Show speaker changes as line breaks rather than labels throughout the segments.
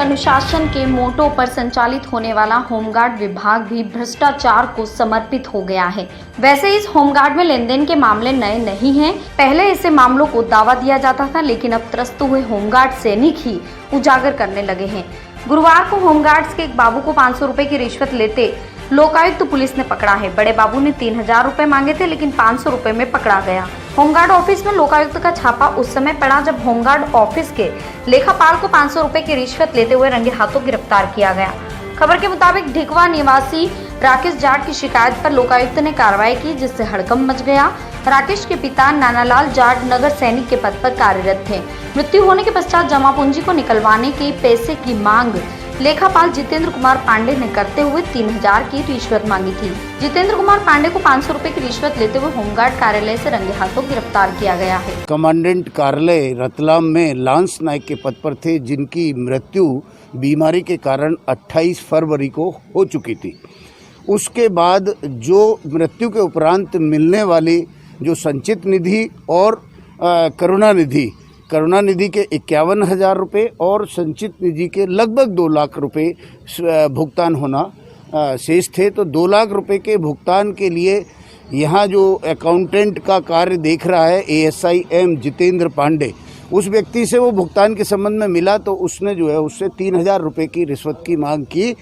अनुशासन के मोटो पर संचालित होने वाला होमगार्ड विभाग भी भ्रष्टाचार को समर्पित हो गया है। वैसे इस होमगार्ड में लेन देन के मामले नए नहीं हैं। पहले ऐसे मामलों को दावा दिया जाता था, लेकिन अब त्रस्त हुए होमगार्ड सैनिक ही उजागर करने लगे हैं। गुरुवार को होमगार्ड्स के एक बाबू को 500 रुपए की रिश्वत लेते लोकायुक्त पुलिस ने पकड़ा है। बड़े बाबू ने 3000 रुपए मांगे थे, लेकिन 500 रुपए में पकड़ा गया। होमगार्ड ऑफिस में लोकायुक्त का छापा उस समय पड़ा जब होमगार्ड ऑफिस के लेखापाल को 500 रुपए की रिश्वत लेते हुए रंगे हाथों गिरफ्तार किया गया। खबर के मुताबिक ढिकवा निवासी राकेश जाट की शिकायत पर लोकायुक्त ने कार्रवाई की, जिससे हड़कंप मच गया। राकेश के पिता नानालाल जाट नगर सैनिक के पद पर कार्यरत थे। मृत्यु होने के पश्चात जमा पूंजी को निकलवाने के पैसे की मांग लेखापाल जितेंद्र कुमार पांडे ने करते हुए 3000 की रिश्वत मांगी थी। जितेंद्र कुमार पांडे को 500 रुपए की रिश्वत लेते हुए होमगार्ड कार्यालय से रंगे हाथों गिरफ्तार किया गया है।
कमांडेंट कार्यालय रतलाम में लांस नायक के पद पर थे, जिनकी मृत्यु बीमारी के कारण 28 फरवरी को हो चुकी थी। उसके बाद जो मृत्यु के उपरांत मिलने वाली जो संचित निधि और करुणा निधि के 51,000 रुपये और संचित निधि के लगभग 2 लाख रुपये भुगतान होना शेष थे। तो 2 लाख रुपये के भुगतान के लिए यहाँ जो अकाउंटेंट का कार्य देख रहा है ASI M जितेंद्र पांडे, उस व्यक्ति से वो भुगतान के संबंध में मिला तो उसने जो है उससे 3000 रुपये की रिश्वत की मांग की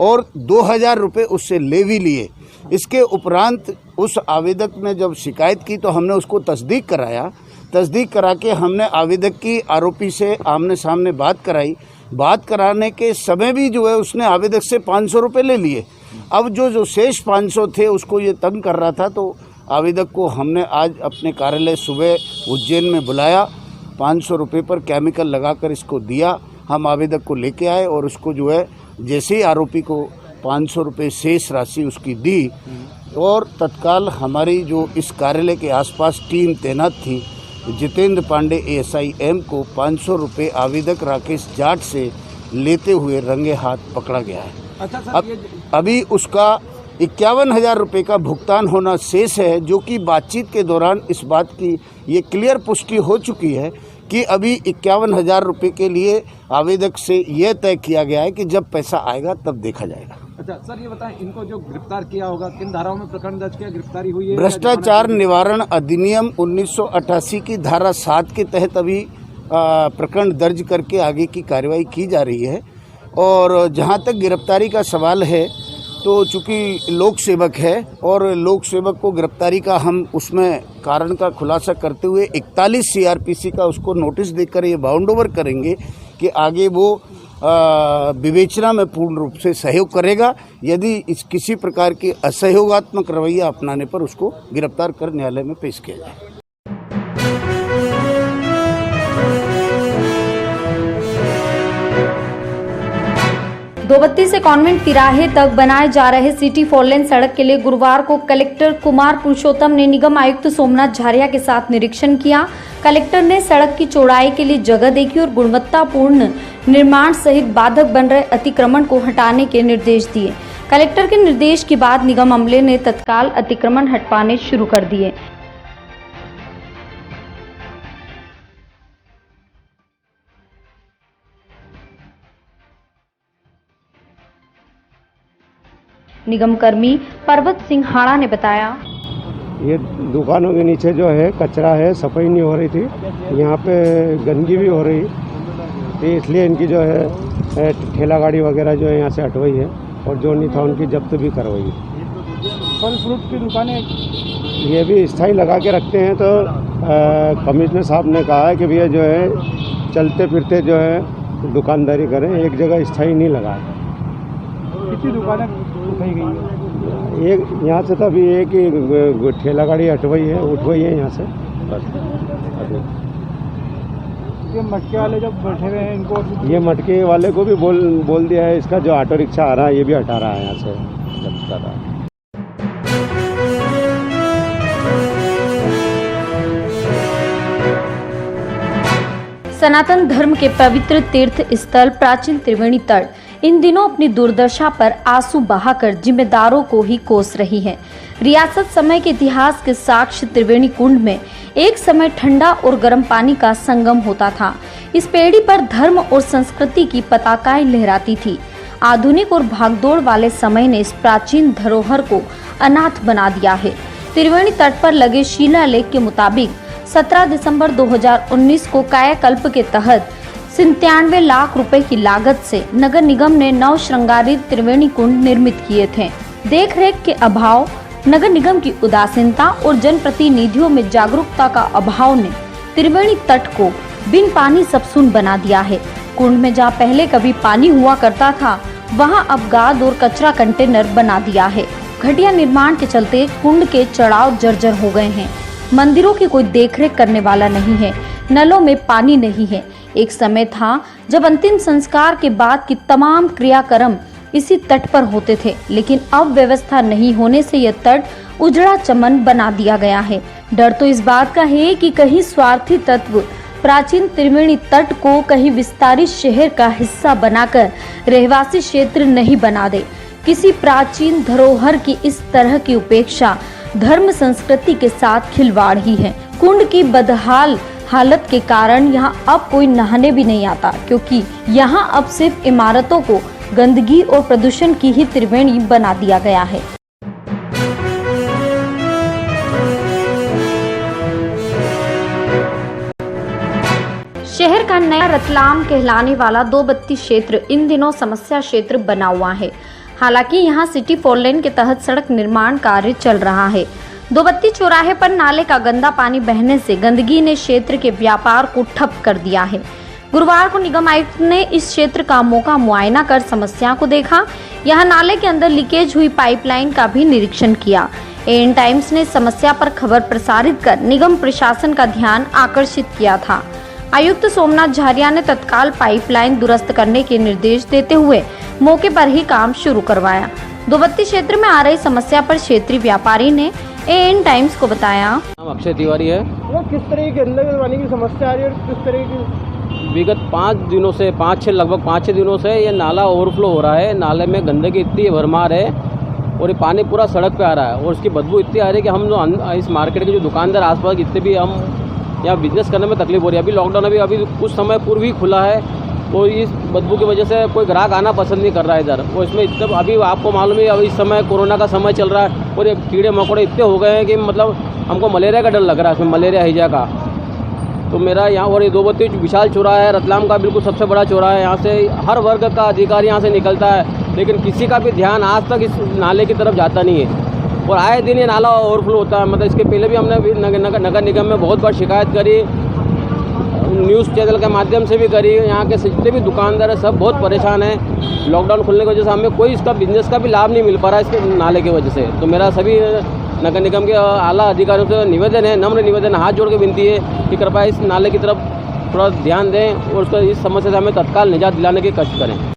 और 2000 रुपये उससे ले भी लिए। इसके उपरांत उस आवेदक ने जब शिकायत की तो हमने उसको तस्दीक करा के हमने आवेदक की आरोपी से आमने सामने बात कराई। बात कराने के समय भी जो है उसने आवेदक से 500 रुपये ले लिए। अब जो शेष 500 थे उसको ये तंग कर रहा था, तो आवेदक को हमने आज अपने कार्यालय सुबह उज्जैन में बुलाया, 500 रुपये पर केमिकल लगाकर इसको दिया। हम आवेदक को लेके आए और उसको जो है जैसे ही आरोपी को 500 रुपये शेष राशि उसकी दी और तत्काल हमारी जो इस कार्यालय के आसपास टीम तैनात थी, जितेंद्र पांडे ASI M को 500 रुपये आवेदक राकेश जाट से लेते हुए रंगे हाथ पकड़ा गया है।
अच्छा सर,
अभी उसका 51,000 रुपये का भुगतान होना शेष है, जो कि बातचीत के दौरान इस बात की ये क्लियर पुष्टि हो चुकी है कि अभी 51,000 रुपये के लिए आवेदक से यह तय किया गया है कि जब पैसा आएगा तब देखा जाएगा।
अच्छा सर, ये बताएं, इनको जो गिरफ्तार किया होगा किन धाराओं में प्रकरण दर्ज किया, गिरफ्तारी हुई है?
भ्रष्टाचार निवारण अधिनियम 1988 की धारा 7 के तहत अभी प्रकरण दर्ज करके आगे की कार्रवाई की जा रही है। और जहां तक गिरफ्तारी का सवाल है, तो चूंकि लोक सेवक है और लोक सेवक को गिरफ्तारी का हम उसमें कारण का खुलासा करते हुए 41 CRPC का उसको नोटिस देकर ये बाउंड ओवर करेंगे कि आगे वो विवेचना में पूर्ण रूप से सहयोग करेगा। यदि इस किसी प्रकार की असहयोगात्मक रवैया अपनाने पर उसको गिरफ्तार कर न्यायालय में पेश किया जाए।
दोबत्ती से कॉन्वेंट तिराहे तक बनाए जा रहे सिटी 4 लेन सड़क के लिए गुरुवार को कलेक्टर कुमार पुरुषोत्तम ने निगम आयुक्त सोमनाथ झारिया के साथ निरीक्षण किया। कलेक्टर ने सड़क की चौड़ाई के लिए जगह देखी और गुणवत्तापूर्ण निर्माण सहित बाधक बन रहे अतिक्रमण को हटाने के निर्देश दिए। कलेक्टर के निर्देश के बाद निगम अमले ने तत्काल अतिक्रमण हटवाने शुरू कर दिए। निगम कर्मी पर्वत सिंह हाड़ा ने बताया,
ये दुकानों के नीचे जो है कचरा है, सफाई नहीं हो रही थी, यहाँ पे गंदगी भी हो रही थी, इसलिए इनकी जो है ठेला गाड़ी वगैरह जो है यहाँ से हटवाई है और जो नहीं था उनकी जब्त भी करवाई है।
फल फ्रूट की दुकानें
ये भी स्थायी लगा के रखते हैं, तो कमिश्नर साहब ने कहा है कि भैया जो है चलते फिरते जो है दुकानदारी करें, एक जगह स्थायी नहीं लगा।
कितनी दुकानें उठाई गई है?
एक यहाँ से तो अभी एक ही ठेला गाड़ी उठवाई है यहाँ से बस।
ये मटके वाले जब बैठे हुए हैं, इनको
ये मटके वाले को भी बोल दिया है, इसका जो ऑटो रिक्शा आ रहा है ये भी हटा रहा है यहाँ से, जब्त कर रहा है।
सनातन धर्म के पवित्र तीर्थ स्थल प्राचीन त्रिवेणी तट इन दिनों अपनी दुर्दशा पर आंसू बहाकर जिम्मेदारों को ही कोस रही है। रियासत समय के इतिहास के साक्ष्य त्रिवेणी कुंड में एक समय ठंडा और गर्म पानी का संगम होता था। इस पेड़ी पर धर्म और संस्कृति की पताकाएं लहराती थी। आधुनिक और भागदौड़ वाले समय ने इस प्राचीन धरोहर को अनाथ बना दिया है। त्रिवेणी तट पर लगे शिलालेख के मुताबिक 17 दिसंबर 2019 को कायाकल्प के तहत 97 लाख रुपए की लागत से नगर निगम ने नव श्रृंगारित त्रिवेणी कुंड निर्मित किए थे। देखरेख के अभाव, नगर निगम की उदासीनता और जनप्रतिनिधियों में जागरूकता का अभाव ने त्रिवेणी तट को बिन पानी सबसून बना दिया है। कुंड में जहाँ पहले कभी पानी हुआ करता था, वहाँ अब गाद और कचरा कंटेनर बना दिया है। घटिया निर्माण के चलते कुंड के चढ़ाव जर्जर हो गए हैं। मंदिरों की कोई देखरेख करने वाला नहीं है। नलों में पानी नहीं है। एक समय था जब अंतिम संस्कार के बाद की तमाम क्रियाक्रम इसी तट पर होते थे, लेकिन अब व्यवस्था नहीं होने से यह तट उजड़ा चमन बना दिया गया है। डर तो इस बात का है कि कहीं स्वार्थी तत्व प्राचीन त्रिवेणी तट को कहीं विस्तारित शहर का हिस्सा बनाकर रहवासी क्षेत्र नहीं बना दे। किसी प्राचीन धरोहर की इस तरह की उपेक्षा धर्म संस्कृति के साथ खिलवाड़ ही है। कुंड की बदहाल हालत के कारण यहाँ अब कोई नहाने भी नहीं आता, क्योंकि यहाँ अब सिर्फ इमारतों को गंदगी और प्रदूषण की ही त्रिवेणी बना दिया गया है। शहर का नया रतलाम कहलाने वाला दो बत्ती क्षेत्र इन दिनों समस्या क्षेत्र बना हुआ है। हालांकि यहाँ सिटी 4 लेन के तहत सड़क निर्माण कार्य चल रहा है। दो बत्ती चौराहे पर नाले का गंदा पानी बहने से गंदगी ने क्षेत्र के व्यापार को ठप कर दिया है। गुरुवार को निगम आयुक्त ने इस क्षेत्र का मौका मुआयना कर समस्या को देखा। यहाँ नाले के अंदर लीकेज हुई पाइपलाइन का भी निरीक्षण किया। एएन टाइम्स ने समस्या पर खबर प्रसारित कर निगम प्रशासन का ध्यान आकर्षित किया था। आयुक्त सोमनाथ झारिया ने तत्काल पाइपलाइन दुरुस्त करने के निर्देश देते हुए मौके पर ही काम शुरू करवाया। दो बत्ती क्षेत्र में आ रही समस्या पर क्षेत्रीय व्यापारी ने एएन टाइम्स को बताया।
नाम अक्षय तिवारी है।
वो किस तरह की गंदगी पानी की समस्या आ रही है और किस तरह की?
विगत 5 दिनों से लगभग 5-6 दिनों से ये नाला ओवरफ्लो हो रहा है। नाले में गंदगी इतनी भरमार है और ये पानी पूरा सड़क पे आ रहा है और उसकी बदबू इतनी आ रही है कि हम जो इस मार्केट के जो दुकानदार आसपास जितने भी हम यहाँ बिजनेस करने में तकलीफ हो रही है। अभी लॉकडाउन अभी कुछ समय पूर्व ही खुला है और इस बदबू की वजह से कोई ग्राहक आना पसंद नहीं कर रहा है इधर। और इसमें इतना अभी आपको मालूम है, अभी इस समय कोरोना का समय चल रहा है और ये कीड़े मकोड़े इतने हो गए हैं कि मतलब हमको मलेरिया का डर लग रहा है, इसमें मलेरिया हैजा का। तो मेरा यहाँ और ये दो बत्ती विशाल चौराहा है, रतलाम का बिल्कुल सबसे बड़ा चौराहा है। यहाँ से हर वर्ग का अधिकारी यहाँ से निकलता है, लेकिन किसी का भी ध्यान आज तक इस नाले की तरफ जाता नहीं है और आए दिन ये नाला ओवरफ्लो होता है। मतलब इसके पहले भी हमने नगर निगम में बहुत बार शिकायत करी, न्यूज़ चैनल के माध्यम से भी करी। यहाँ के जितने भी दुकानदार हैं सब बहुत परेशान हैं। लॉकडाउन खुलने की वजह से हमें कोई इसका बिजनेस का भी लाभ नहीं मिल पा रहा है इसके नाले की वजह से। तो मेरा सभी नगर निगम के आला अधिकारियों से निवेदन है, नम्र निवेदन, हाथ जोड़ के विनती है कि कृपया इस नाले की तरफ थोड़ा ध्यान दें और उसका इस समस्या से हमें तत्काल निजात दिलाने की कष्ट करें।